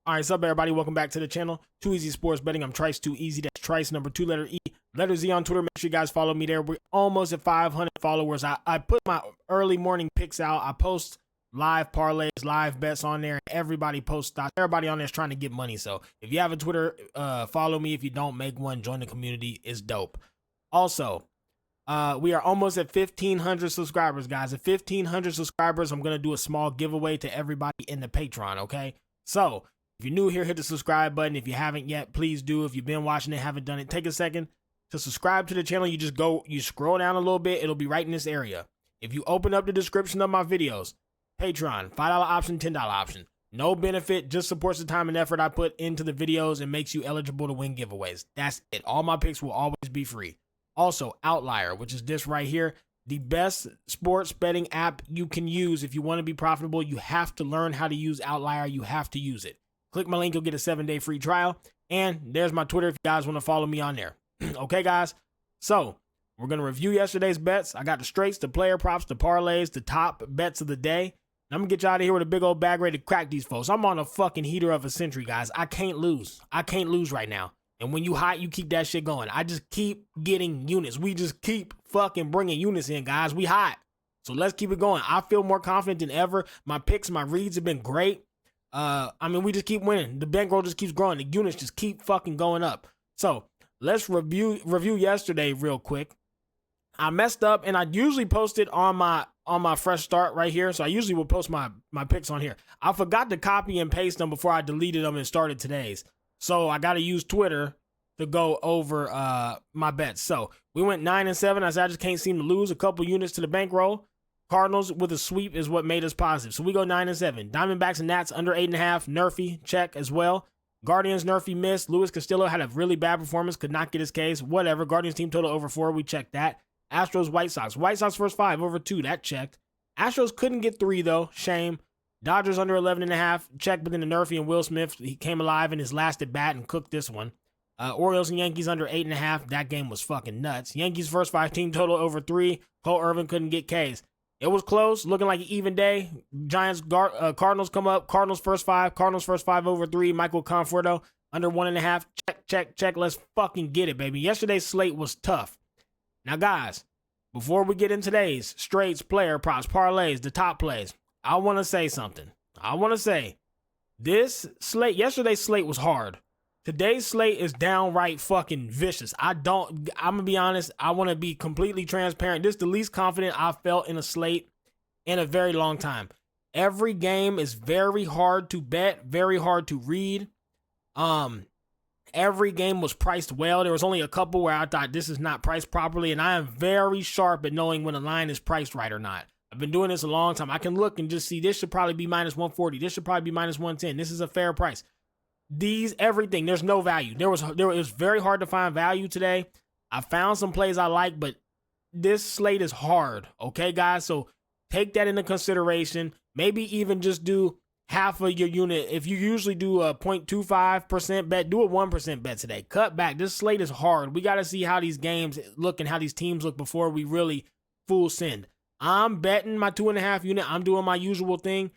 All right, what's up, everybody? Welcome back to the channel. Too Easy Sports Betting. I'm Trice, Too Easy. That's Trice, number 2, letter E, letter Z on Twitter. Make sure you guys follow me there. We're almost at 500 followers. I put my early morning picks out. I post live parlays, live bets on there. Everybody posts stocks. Everybody on there is trying to get money. So if you have a Twitter, follow me. If you don't, make one. Join the community. It's dope. Also, we are almost at 1,500 subscribers, guys. At 1,500 subscribers, I'm going to do a small giveaway to everybody in the Patreon, okay? So if you're new here, hit the subscribe button. If you haven't yet, please do. If you've been watching it, haven't done it, take a second to subscribe to the channel. You scroll down a little bit. It'll be right in this area. If you open up the description of my videos, Patreon, $5 option, $10 option. No benefit, just supports the time and effort I put into the videos and makes you eligible to win giveaways. That's it. All my picks will always be free. Also, Outlier, which is this right here, the best sports betting app you can use if you want to be profitable. You have to learn how to use Outlier. You have to use it. Click my link, you'll get a 7-day free trial. And there's my Twitter if you guys want to follow me on there. Okay, guys? So, we're going to review yesterday's bets. I got the straights, the player props, the parlays, the top bets of the day. And I'm going to get you out of here with a big old bag ready to crack these folks. I'm on a fucking heater of a century, guys. I can't lose. I can't lose right now. And when you hot, you keep that shit going. I just keep getting units. We just keep fucking bringing units in, guys. We hot. So let's keep it going. I feel more confident than ever. My picks, my reads have been great. We just keep winning. The bankroll just keeps growing. The units just keep fucking going up. So let's review yesterday real quick. I messed up, and I usually post it on my fresh start right here. So I usually will post my picks on here. I forgot to copy and paste them before I deleted them and started today's. So I got to use Twitter to go over my bets. So we went 9-7. I said I just can't seem to lose. A couple units to the bankroll. Cardinals with a sweep is what made us positive. So we go 9-7. Diamondbacks and Nats under 8.5. Nerfy check as well. Guardians Nerfy missed. Luis Castillo had a really bad performance. Could not get his case. Whatever. Guardians team total over 4. We checked that. Astros White Sox. White Sox first 5 over 2. That checked. Astros couldn't get 3 though. Shame. Dodgers under 11.5. Check, but then the Nerfy and Will Smith, he came alive in his last at bat and cooked this one. Orioles and Yankees under 8.5. That game was fucking nuts. Yankees first 5 team total over 3. Cole Irvin couldn't get Ks. It was close, looking like an even day. Giants, Cardinals come up. Cardinals first 5. Cardinals first 5 over 3. Michael Conforto under 1.5. Check. Let's fucking get it, baby. Yesterday's slate was tough. Now, guys, before we get into today's straights, player props, parlays, the top plays, I want to say something. I want to say this slate, yesterday's slate was hard. Today's slate is downright fucking vicious. I'm going to be honest. I want to be completely transparent. This is the least confident I've felt in a slate in a very long time. Every game is very hard to bet, very hard to read. Every game was priced well. There was only a couple where I thought this is not priced properly, and I am very sharp at knowing when a line is priced right or not. I've been doing this a long time. I can look and just see this should probably be minus 140. This should probably be minus 110. This is a fair price. Everything, there's no value. It was very hard to find value today. I found some plays I like, but this slate is hard. Okay, guys? So take that into consideration. Maybe even just do half of your unit. If you usually do a 0.25% bet, do a 1% bet today. Cut back. This slate is hard. We got to see how these games look and how these teams look before we really full send. I'm betting my 2.5 unit. I'm doing my usual thing.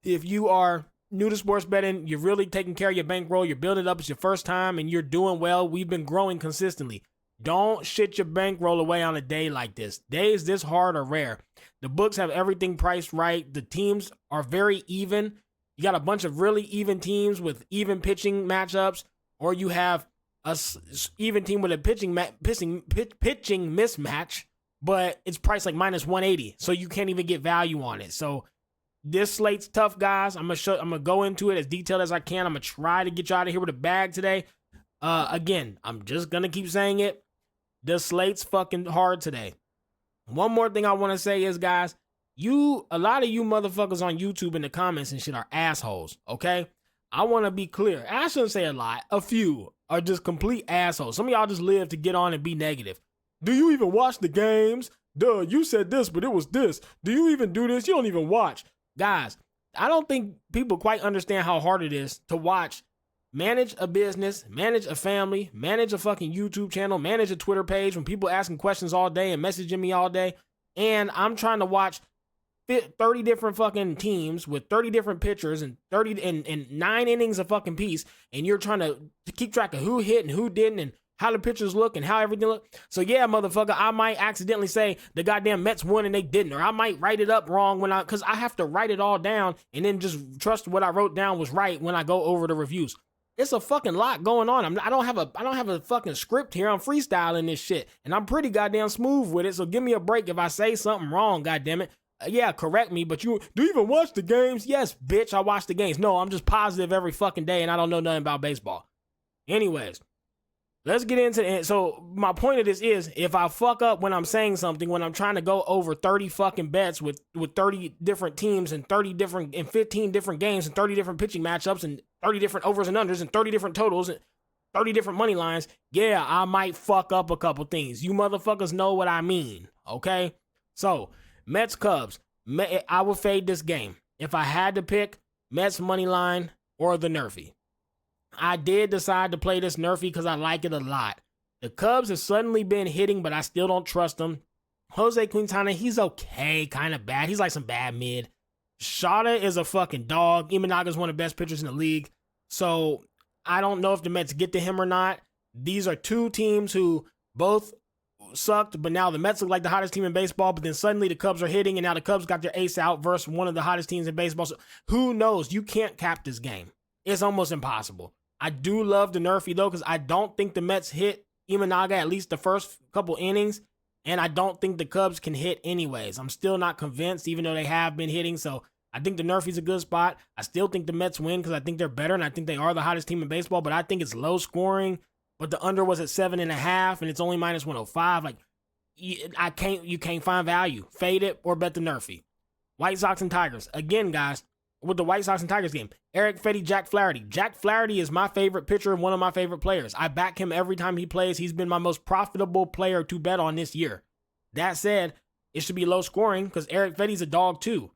If you are new to sports betting, you're really taking care of your bankroll, you're building it up, it's your first time, and you're doing well. We've been growing consistently. Don't shit your bankroll away on a day like this. Days this hard are rare. The books have everything priced right. The teams are very even. You got a bunch of really even teams with even pitching matchups, or you have a even team with a pitching mismatch, but it's priced like minus 180, so you can't even get value on it. So this slate's tough, guys. I'm gonna go into it as detailed as I can. I'm gonna try to get you out of here with a bag today. Again, I'm just gonna keep saying it. The slate's fucking hard today. One more thing I want to say is, guys, a lot of you motherfuckers on YouTube in the comments and shit are assholes. Okay, I want to be clear. I shouldn't say a lot. A few are just complete assholes. Some of y'all just live to get on and be negative. Do you even watch the games? Duh, you said this, but it was this. Do you even do this? You don't even watch. Guys, I don't think people quite understand how hard it is to manage a business, manage a family, manage a fucking YouTube channel, manage a Twitter page when people asking questions all day and messaging me all day. And I'm trying to watch 30 different fucking teams with 30 different pitchers and 30 and 9 innings of fucking piece, and you're trying to keep track of who hit and who didn't and how the pitchers look and how everything look. So yeah, motherfucker, I might accidentally say the goddamn Mets won and they didn't, or I might write it up wrong because I have to write it all down and then just trust what I wrote down was right when I go over the reviews. It's a fucking lot going on. I don't have a fucking script here. I'm freestyling this shit, and I'm pretty goddamn smooth with it. So give me a break if I say something wrong. Goddamn it. Yeah, correct me. But you do you even watch the games? Yes, bitch, I watch the games. No, I'm just positive every fucking day, and I don't know nothing about baseball. Anyways, let's get into it. So my point of this is, if I fuck up when I'm saying something, when I'm trying to go over 30 fucking bets with 30 different teams and 15 different games and 30 different pitching matchups and 30 different overs and unders and 30 different totals and 30 different money lines, yeah, I might fuck up a couple things. You motherfuckers know what I mean, okay? So, Mets Cubs, I would fade this game. If I had to pick, Mets money line or the Nerfy. I did decide to play this Nerfy because I like it a lot. The Cubs have suddenly been hitting, but I still don't trust them. Jose Quintana, he's okay, kind of bad. He's like some bad mid. Shada is a fucking dog. Imanaga's one of the best pitchers in the league. So I don't know if the Mets get to him or not. These are two teams who both sucked, but now the Mets look like the hottest team in baseball, but then suddenly the Cubs are hitting, and now the Cubs got their ace out versus one of the hottest teams in baseball. So who knows? You can't cap this game. It's almost impossible. I do love the Nerfy, though, because I don't think the Mets hit Imanaga at least the first couple innings, and I don't think the Cubs can hit anyways. I'm still not convinced, even though they have been hitting, so I think the Nerfy's a good spot. I still think the Mets win because I think they're better, and I think they are the hottest team in baseball, but I think it's low scoring, but the under was at 7.5, and it's only minus 105. Like, you can't find value. Fade it or bet the Nerfy. White Sox and Tigers. Again, guys, with the White Sox and Tigers game, Eric Fetty, Jack Flaherty. Jack Flaherty is my favorite pitcher and one of my favorite players. I back him every time he plays. He's been my most profitable player to bet on this year. That said, it should be low scoring because Eric Fetty's a dog too.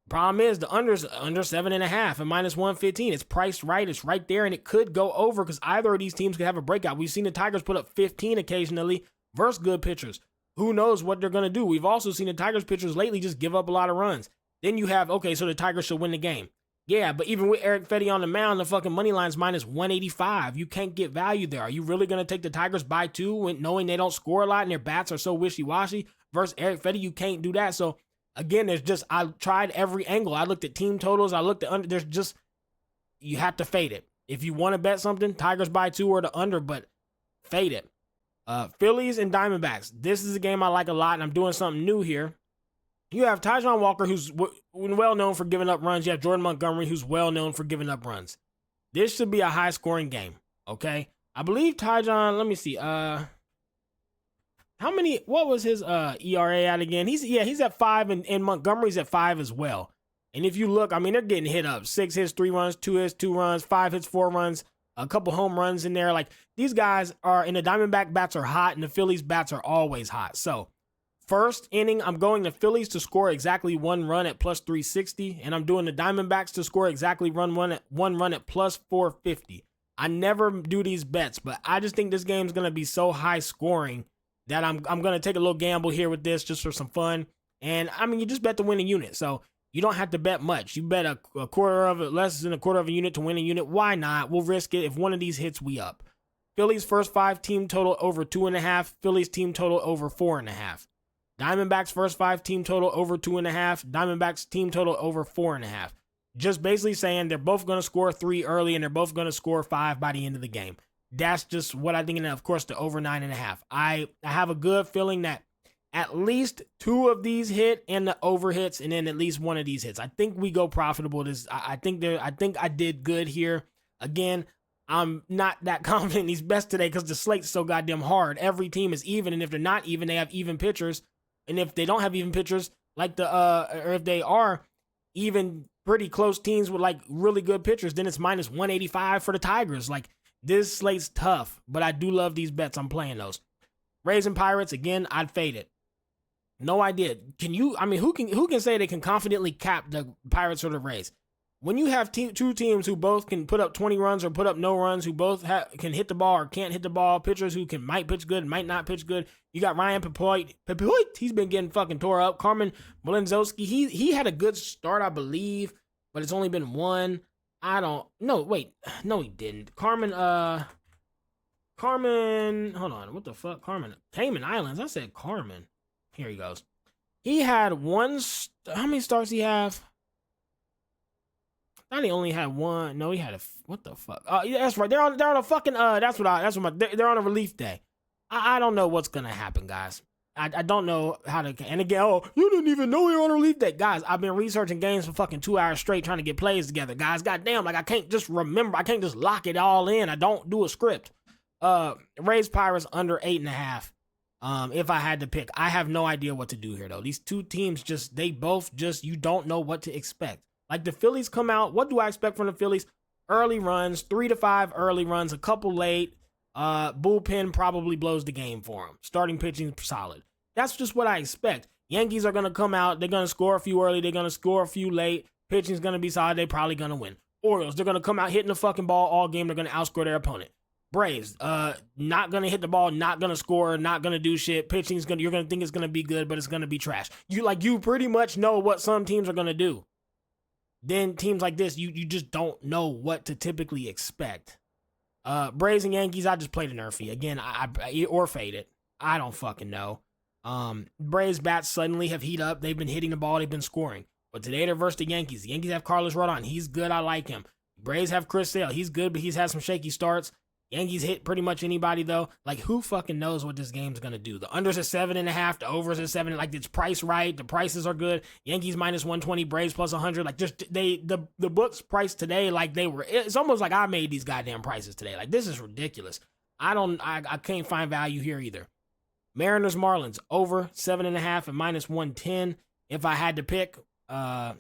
Problem is, the under's under 7.5 and minus 115. It's priced right. It's right there, and it could go over because either of these teams could have a breakout. We've seen the Tigers put up 15 occasionally versus good pitchers. Who knows what they're going to do? We've also seen the Tigers pitchers lately just give up a lot of runs. Then you have, okay, so the Tigers should win the game. Yeah, but even with Eric Fetty on the mound, the fucking money line's minus 185. You can't get value there. Are you really going to take the Tigers by 2 when knowing they don't score a lot and their bats are so wishy-washy? Versus Eric Fetty, you can't do that. So, again, I tried every angle. I looked at team totals. I looked at under. You have to fade it. If you want to bet something, Tigers by 2 or the under, but fade it. Phillies and Diamondbacks. This is a game I like a lot, and I'm doing something new here. You have Taijuan Walker, who's well known for giving up runs. You have Jordan Montgomery, who's well known for giving up runs. This should be a high-scoring game, okay? I believe Taijuan, let me see. What was his ERA at again? He's at 5, and Montgomery's at 5 as well. And if you look, I mean, they're getting hit up. 6 hits, 3 runs, 2 hits, 2 runs, 5 hits, 4 runs, a couple home runs in there. Like, these guys are, and the Diamondback bats are hot, and the Phillies bats are always hot. So, first inning, I'm going the Phillies to score exactly 1 run at plus 360, and I'm doing the Diamondbacks to score exactly 1 run at plus 450. I never do these bets, but I just think this game's going to be so high scoring that I'm going to take a little gamble here with this just for some fun. And, I mean, you just bet to win a unit, so you don't have to bet much. You bet less than a quarter of a unit to win a unit. Why not? We'll risk it. If one of these hits, we up. Phillies first 5 team total over 2.5. Phillies team total over 4.5. Diamondbacks first 5 team total over 2.5. Diamondbacks team total over 4.5. Just basically saying they're both going to score 3 early and they're both going to score 5 by the end of the game. That's just what I think. And of course, the over 9.5. I have a good feeling that at least 2 of these hit and the over hits, and then at least 1 of these hits. I think we go profitable. I think I did good here. Again, I'm not that confident in these bets today because the slate's so goddamn hard. Every team is even, and if they're not even, they have even pitchers. And if they don't have even pitchers, like or if they are even pretty close teams with like really good pitchers, then it's minus 185 for the Tigers. Like, this slate's tough, but I do love these bets. I'm playing those. Rays and Pirates, again, I'd fade it. No idea. Who can say they can confidently cap the Pirates or the Rays? when you have two teams who both can put up 20 runs or put up no runs, who both can hit the ball or can't hit the ball, pitchers who might pitch good, might not pitch good. You got Ryan Pepoit. He's been getting fucking tore up. Carmen Bolenzowski, he had a good start, I believe, but it's only been one. No, he didn't. Carmen, hold on, what the fuck? Cayman Islands. I said Carmen. Here he goes. He had how many starts he have? I thought he only had one. No, he had what the fuck? Yeah, that's right. They're on a fucking, they're on a relief day. I don't know what's gonna happen, guys. I don't know how to, and again, you didn't even know you're on a relief day. Guys, I've been researching games for fucking 2 hours straight trying to get plays together, guys. Goddamn, like I can't just remember. I can't just lock it all in. I don't do a script. Rays Pirates under 8.5. If I had to pick, I have no idea what to do here though. These two teams you don't know what to expect. Like the Phillies come out, what do I expect from the Phillies? Early runs, 3 to 5 early runs, a couple late. Bullpen probably blows the game for them. Starting pitching solid. That's just what I expect. Yankees are going to come out. They're going to score a few early. They're going to score a few late. Pitching's going to be solid. They're probably going to win. Orioles, they're going to come out hitting the fucking ball all game. They're going to outscore their opponent. Braves, not going to hit the ball, not going to score, not going to do shit. Pitching's you're going to think it's going to be good, but it's going to be trash. You pretty much know what some teams are going to do. Then teams like this, you just don't know what to typically expect. Braves and Yankees, I just played an Nerfy. Again, or fade it. I don't fucking know. Braves bats suddenly have heat up. They've been hitting the ball. They've been scoring. But today they're versus the Yankees. The Yankees have Carlos Rodon. He's good. I like him. Braves have Chris Sale. He's good, but he's had some shaky starts. Yankees hit pretty much anybody, though. Like, who fucking knows what this game's going to do? The unders are 7.5. The overs are 7. Like, it's priced right. The prices are good. Yankees minus 120. Braves plus 100. Like, just the books priced today like they were. It's almost like I made these goddamn prices today. Like, this is ridiculous. I can't find value here either. Mariners Marlins over 7.5 and minus 110. If I had to pick, I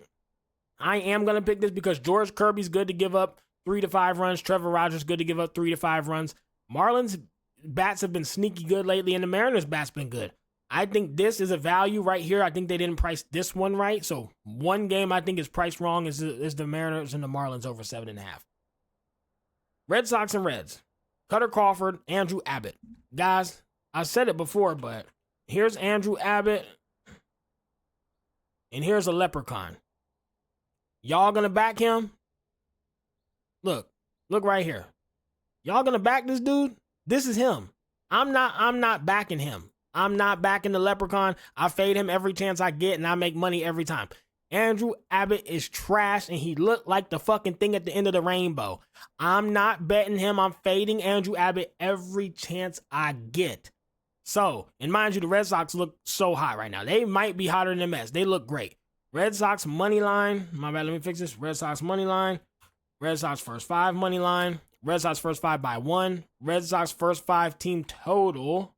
am going to pick this because George Kirby's good to give up 3 to 5 runs. Trevor Rogers good to give up 3 to 5 runs. Marlins bats have been sneaky good lately, and the Mariners bats been good. I think this is a value right here. I think they didn't price this one right. So one game I think is priced wrong is the Mariners and the Marlins over 7.5. Red Sox and Reds. Cutter Crawford, Andrew Abbott. Guys, I said it before, but here's Andrew Abbott, and here's a leprechaun. Y'all gonna back him? Look right here. Y'all gonna back this dude? This is him. I'm not backing him. I'm not backing the leprechaun. I fade him every chance I get, and I make money every time. Andrew Abbott is trash, and he looked like the fucking thing at the end of the rainbow. I'm not betting him. I'm fading Andrew Abbott every chance I get. So, and mind you, the Red Sox look so hot right now. They might be hotter than the Mets. They look great. Red Sox money line. My bad, let me fix this. Red Sox money line. Red Sox first 5 money line. Red Sox first 5 by 1. Red Sox first 5 team total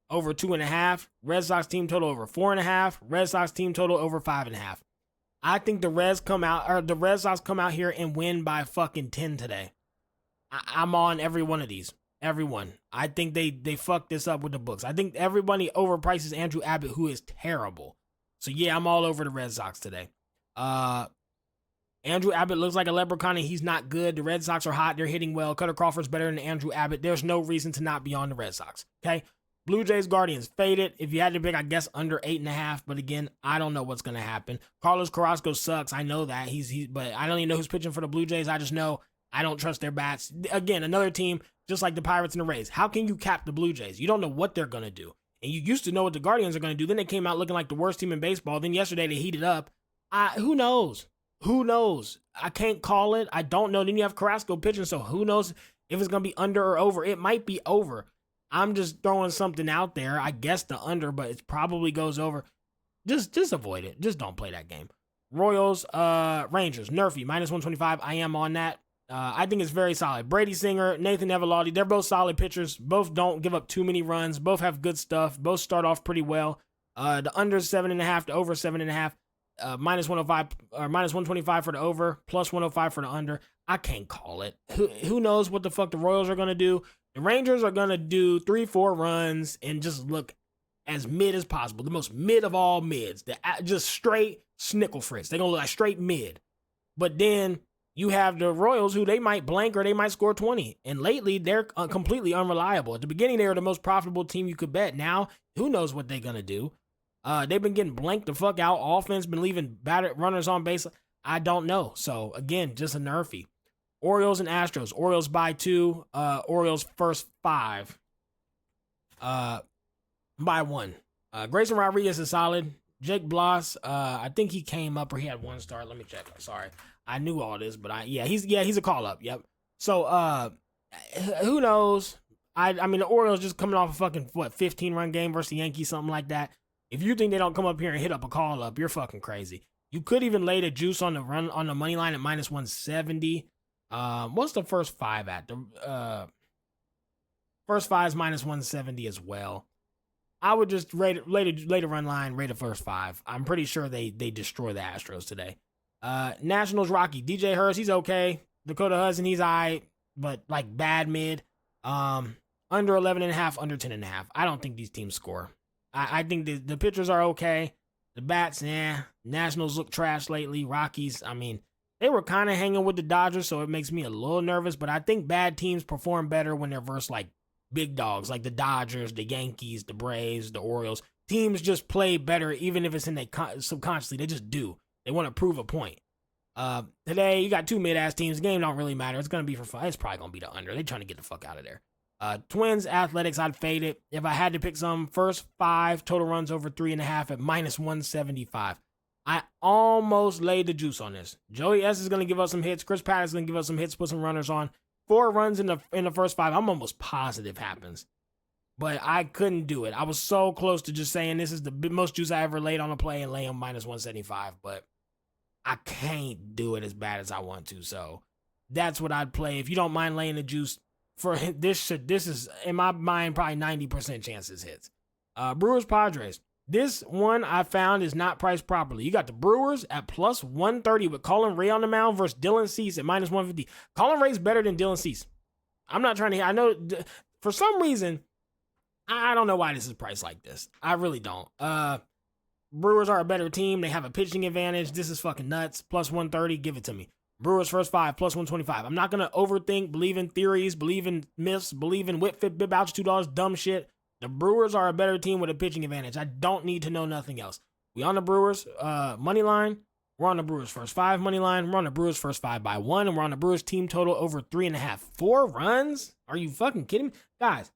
over 2.5. Red Sox team total over 4.5. Red Sox team total over 5.5. I think the Red Sox come out here and win by fucking 10 today. I'm on every one of these. Everyone. I think they fucked this up with the books. I think everybody overprices Andrew Abbott, who is terrible. So yeah, I'm all over the Red Sox today. Andrew Abbott looks like a leprechaun and he's not good. The Red Sox are hot. They're hitting well. Cutter Crawford's better than Andrew Abbott. There's no reason to not be on the Red Sox. Okay. Blue Jays Guardians faded. If you had to pick, I guess under 8.5. But again, I don't know what's going to happen. Carlos Carrasco sucks. I know that. But I don't even know who's pitching for the Blue Jays. I just know I don't trust their bats. Again, another team just like the Pirates and the Rays. How can you cap the Blue Jays? You don't know what they're going to do. And you used to know what the Guardians are going to do. Then they came out looking like the worst team in baseball. Then yesterday they heated up. Who knows? Who knows? I can't call it. I don't know. Then you have Carrasco pitching, so who knows if it's going to be under or over. It might be over. I'm just throwing something out there. I guess the under, but it probably goes over. Just avoid it. Just don't play that game. Royals, Rangers, Nerfy, minus 125. I am on that. I think it's very solid. Brady Singer, Nathan Eovaldi, they're both solid pitchers. Both don't give up too many runs. Both have good stuff. Both start off pretty well. The under 7.5 to over 7.5. Minus 105 or minus 125 for the over, plus 105 for the under. I can't call it. Who knows what the fuck the Royals are going to do? The Rangers are going to do 3-4 runs and just look as mid as possible. The most mid of all mids. Just straight snickle fritz. They're going to look like straight mid. But then you have the Royals, who they might blank or they might score 20. And lately, they're completely unreliable. At the beginning, they were the most profitable team you could bet. Now, who knows what they're going to do? They've been getting blanked the fuck out. Offense been leaving battered runners on base. I don't know. So, again, just a nerfy. Orioles and Astros. Orioles by 2. Orioles first 5. By 1. Grayson Rodriguez is solid. Jake Bloss, I think he came up or he had 1 start. Let me check. Sorry. I knew all this, but he's a call up. Yep. So, who knows? I mean, the Orioles just coming off a fucking 15-run game versus the Yankees, something like that. If you think they don't come up here and hit up a call up, you're fucking crazy. You could even lay the juice on the money line at minus 170. What's the first 5 at? The first 5 is minus 170 as well. I would just rate the run line, rate the first 5. I'm pretty sure they destroy the Astros today. Nationals Rocky. DJ Hurst, he's okay. Dakota Hudson, he's alright, but like bad mid. Under 11.5, under 10.5. I don't think these teams score. I think the pitchers are okay. The bats, Nationals look trash lately. Rockies, I mean, they were kind of hanging with the Dodgers, so it makes me a little nervous, but I think bad teams perform better when they're versus like big dogs, like the Dodgers, the Yankees, the Braves, the Orioles. Teams just play better, even if it's in their subconsciously. They just do. They want to prove a point. Today, you got 2 mid-ass teams. The game don't really matter. It's going to be for fun. It's probably going to be the under. They're trying to get the fuck out of there. Twins, Athletics, I'd fade it. If I had to pick some, first 5, total runs over 3.5 at minus 175. I almost laid the juice on this. Joey S is going to give us some hits. Chris Patterson is going to give us some hits, put some runners on. 4 runs in the first 5. I'm almost positive happens. But I couldn't do it. I was so close to just saying this is the most juice I ever laid on a play and lay on minus 175. But I can't do it as bad as I want to. So that's what I'd play. If you don't mind laying the juice for this is, in my mind, probably 90% chances hits. Brewers Padres. This one I found is not priced properly. You got the Brewers at plus 130 with Colin Ray on the mound versus Dylan Cease at minus 150. Colin Ray's better than Dylan Cease. I'm not trying to, I know for some reason, I don't know why this is priced like this. I really don't. Brewers are a better team. They have a pitching advantage. This is fucking nuts. Plus 130, give it to me. Brewers first 5, plus 125. I'm not going to overthink, believe in theories, believe in myths, believe in whip, fit, bib, ouch, $2, dumb shit. The Brewers are a better team with a pitching advantage. I don't need to know nothing else. We on the Brewers money line. We're on the Brewers first 5 money line. We're on the Brewers first 5 by 1. And we're on the Brewers team total over 3.5. 4 runs? Are you fucking kidding me? Guys,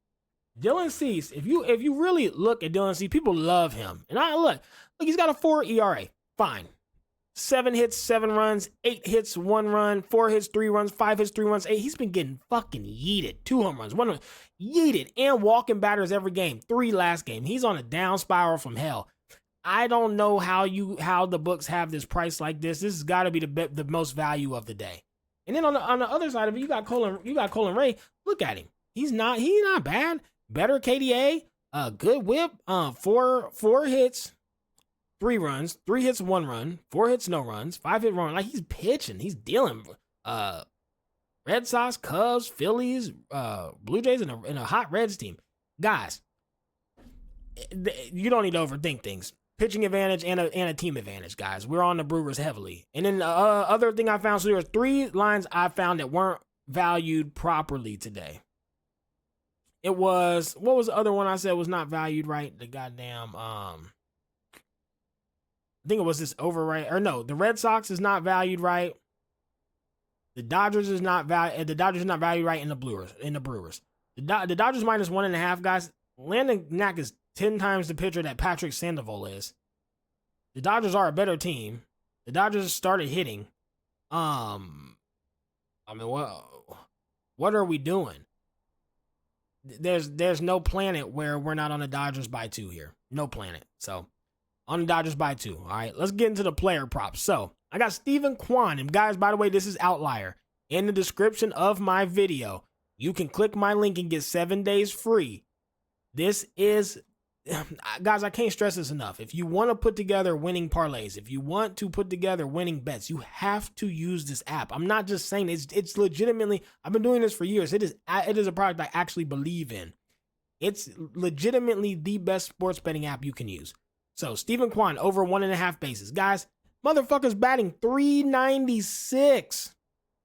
Dylan Cease, if you really look at Dylan Cease, people love him. And look, he's got a 4 ERA. Fine. 7 hits, 7 runs, 8 hits, 1 run, 4 hits, 3 runs, 5 hits, 3 runs, 8. He's been getting fucking yeeted. 2 home runs, 1 run, yeeted, and walking batters every game. 3 last game. He's on a down spiral from hell. I don't know how the books have this price like this. This has got to be the most value of the day. And then on the other side of it, you got Colin Ray. Look at him. He's not bad. Better KDA, good whip, 4 hits. 3 runs, 3 hits, 1 run, 4 hits, no runs, 5 hit run. Like, he's pitching, he's dealing. Red Sox, Cubs, Phillies, Blue Jays, and a hot Reds team. Guys, you don't need to overthink things. Pitching advantage and a team advantage, guys. We're on the Brewers heavily. And then other thing I found, so there were 3 lines I found that weren't valued properly today. It was, what was the other one I said was not valued right? The goddamn, I think it was this over right, or no, the Red Sox is not valued right. The Dodgers is not valued. The Dodgers is not valued right in the Brewers. The Dodgers minus 1.5, guys. Landon Knack is 10 times the pitcher that Patrick Sandoval is. The Dodgers are a better team. The Dodgers started hitting. I mean, what are we doing? There's no planet where we're not on the Dodgers by 2 here. No planet. So on the Dodgers by 2. All right, let's get into the player props. So I got Stephen Kwan. And guys, by the way, this is Outlier. In the description of my video, you can click my link and get 7 days free. This is, guys, I can't stress this enough. If you want to put together winning parlays, if you want to put together winning bets, you have to use this app. I'm not just saying it's legitimately, I've been doing this for years. It is a product I actually believe in. It's legitimately the best sports betting app you can use. So Stephen Kwan over 1.5 bases. Guys, Motherfucker's batting 396.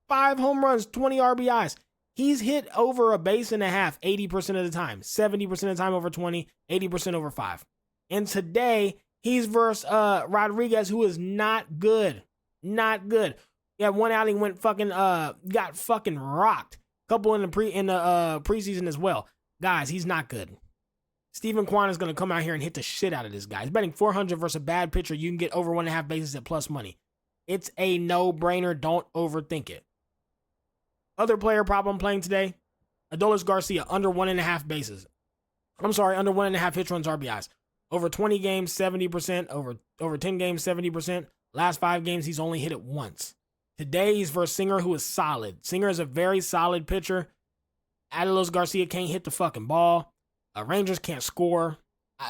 5 home runs, 20 RBIs. He's hit over a base and a half 80% of the time, 70% of the time over 20, 80% over 5. And today, he's versus Rodriguez, who is not good. Not good. Yeah, one outing went fucking got fucking rocked. Couple in the preseason as well. Guys, he's not good. Stephen Kwan is going to come out here and hit the shit out of this guy. He's betting 400 versus a bad pitcher. You can get over 1.5 bases at plus money. It's a no-brainer. Don't overthink it. Other player prop I'm playing today, Adolis Garcia, under 1.5 bases. I'm sorry, under 1.5 hits, runs, RBIs. Over 20 games, 70%. Over 10 games, 70%. Last 5 games, he's only hit it once. Today, he's versus Singer, who is solid. Singer is a very solid pitcher. Adolis Garcia can't hit the fucking ball. Rangers can't score.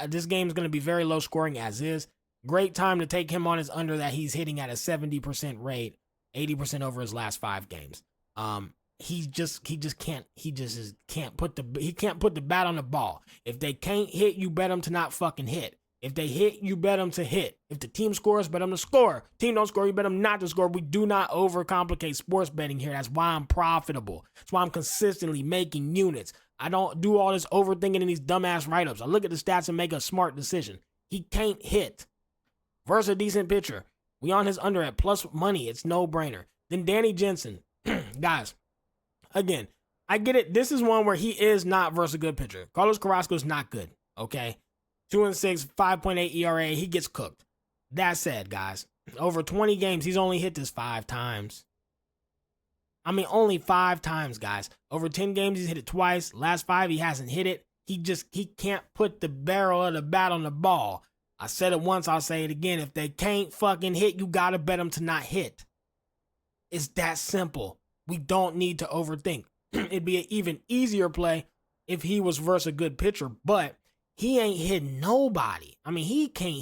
This game is going to be very low scoring as is. Great time to take him on his under that he's hitting at a 70% rate, 80% over his last 5 games. He can't put the bat on the ball. If they can't hit, you bet them to not fucking hit. If they hit, you bet them to hit. If the team scores, bet them to score. Team don't score, you bet them not to score. We do not overcomplicate sports betting here. That's why I'm profitable. That's why I'm consistently making units. I don't do all this overthinking in these dumbass write-ups. I look at the stats and make a smart decision. He can't hit. Versus a decent pitcher. We on his under at plus money. It's no brainer. Then Danny Jensen. Guys, again, I get it. This is one where he is not versus a good pitcher. Carlos Carrasco is not good. Okay. 2-6, 5.8 ERA. He gets cooked. That said, guys, over 20 games, he's only hit this 5 times. I mean, only 5 times, guys. Over 10 games, he's hit it twice. Last 5, he hasn't hit it. He can't put the barrel of the bat on the ball. I said it once, I'll say it again. If they can't fucking hit, you gotta bet them to not hit. It's that simple. We don't need to overthink. It'd be an even easier play if he was versus a good pitcher, but he ain't hitting nobody. I mean, he can't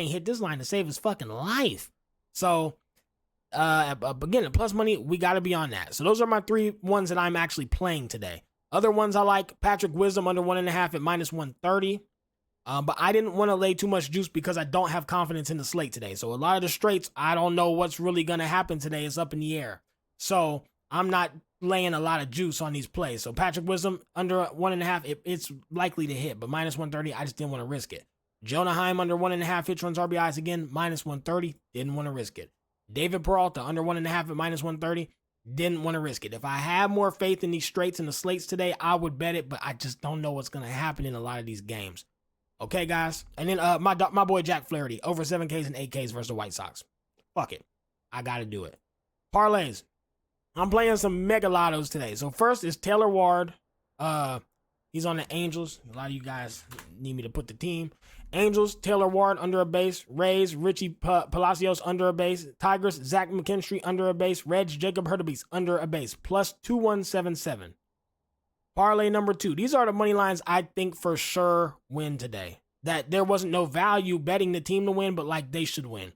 hit this line to save his fucking life. So, again, the plus money, we got to be on that. So those are my 3 ones that I'm actually playing today. Other ones I like, Patrick Wisdom under 1.5 at minus 130. But I didn't want to lay too much juice because I don't have confidence in the slate today. So a lot of the straights, I don't know what's really going to happen today. It's up in the air. So I'm not laying a lot of juice on these plays. So Patrick Wisdom under 1.5, it's likely to hit, but minus 130, I just didn't want to risk it. Jonah Heim under 1.5 hits, runs, RBIs again, minus 130, didn't want to risk it. David Peralta under 1.5 at minus 130, didn't want to risk it. If I had more faith in these straights and the slates today, I would bet it, but I just don't know what's going to happen in a lot of these games. Okay, guys? And then my boy Jack Flaherty, over 7Ks and 8Ks versus the White Sox. Fuck it. I got to do it. Parlays. I'm playing some mega lottos today. So first is Taylor Ward. He's on the Angels. A lot of you guys need me to put the team. Angels, Taylor Ward under a base. Rays, Richie Palacios under a base. Tigers, Zach McKinstry under a base. Reds, Jacob Hurtubise under a base. Plus 2177. Parlay number 2. These are the money lines I think for sure win today. That there wasn't no value betting the team to win, but like they should win.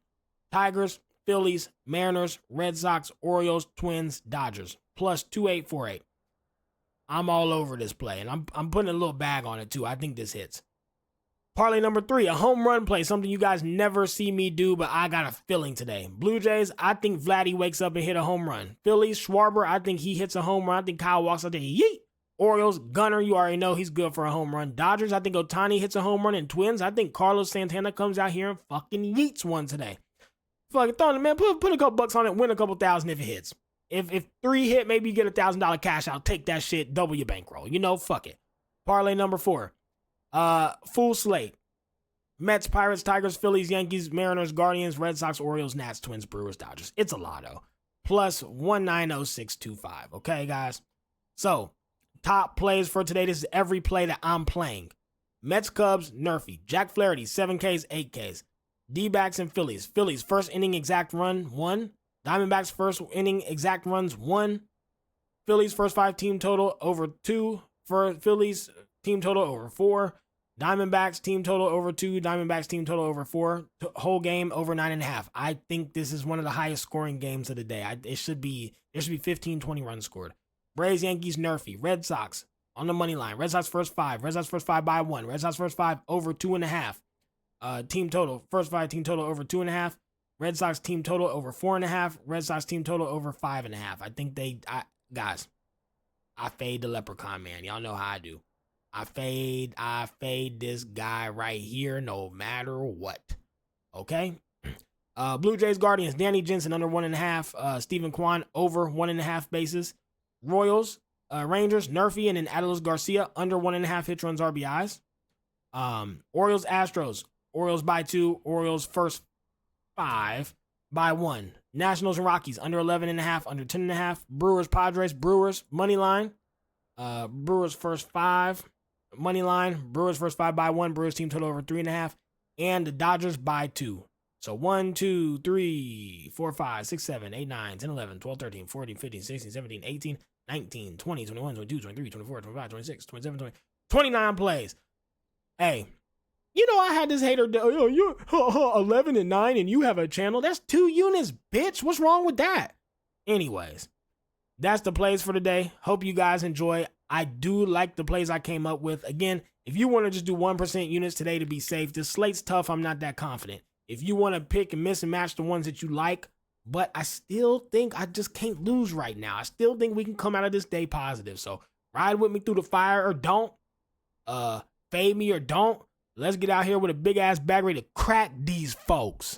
Tigers, Phillies, Mariners, Red Sox, Orioles, Twins, Dodgers. Plus 2848. I'm all over this play, and I'm putting a little bag on it too. I think this hits. Parlay number 3, a home run play, something you guys never see me do, but I got a feeling today. Blue Jays, I think Vladdy wakes up and hit a home run. Phillies, Schwarber, I think he hits a home run. I think Kyle walks out there, yeet. Orioles, Gunner, you already know he's good for a home run. Dodgers, I think Ohtani hits a home run. And Twins, I think Carlos Santana comes out here and fucking yeets one today. Fucking throwing it, man. Put a couple bucks on it, win a couple thousand if it hits. If 3 hit, maybe you get $1,000 cash out. Take that shit, double your bankroll. You know, fuck it. Parlay number 4. Full slate. Mets, Pirates, Tigers, Phillies, Yankees, Mariners, Guardians, Red Sox, Orioles, Nats, Twins, Brewers, Dodgers. It's a lotto. Plus 190625. Okay, guys? So, top plays for today. This is every play that I'm playing. Mets, Cubs, Nerfy. Jack Flaherty, 7Ks, 8Ks. D-backs and Phillies. Phillies, first inning exact run, 1. Diamondbacks, first inning exact runs, 1. Phillies, first 5 team total, over 2. For Phillies, team total, over 4. Diamondbacks, team total, over 2. Diamondbacks, team total, over 4. Whole game, over 9.5. I think this is one of the highest scoring games of the day. There should be 15, 20 runs scored. Braves, Yankees, Nerfy. Red Sox, on the money line. Red Sox, first 5. Red Sox, first 5 by 1. Red Sox, first 5, over 2.5. Team total, first 5 team total, over 2.5. Red Sox team total over 4.5. Red Sox team total over 5.5. I think guys, I fade the Leprechaun, man. Y'all know how I do. I fade this guy right here no matter what. Okay? Blue Jays Guardians, Danny Jensen under 1.5. Stephen Kwan over 1.5 bases. Royals, Rangers, Nerfy, and then Adolis Garcia under 1.5 hits, runs, RBIs. Orioles, Astros. Orioles by 2. Orioles first 5 by 1. Nationals and Rockies under 11.5, under 10.5. Brewers, Padres, Brewers money line. Brewers first 5 money line. Brewers first 5 by 1. Brewers team total over 3.5, and the Dodgers by 2. So 1, 2, 3, 4, 5, 6, 7, 8, 9, 10, 11, 12, 13, 14, 15, 16, 17, 18, 19, 20, 21, 22, 23, 24, 25, 26, 27, 28, 29 plays. Hey, you know I had this hater, oh, you're 11 and 9 and you have a channel. That's 2 units, bitch. What's wrong with that? Anyways, that's the plays for today. Hope you guys enjoy. I do like the plays I came up with. Again, if you want to just do 1% units today to be safe, this slate's tough. I'm not that confident. If you want to pick and miss and match the ones that you like, but I still think I just can't lose right now. I still think we can come out of this day positive. So ride with me through the fire or don't. Fade me or don't. Let's get out here with a big ass bag ready to crack these folks.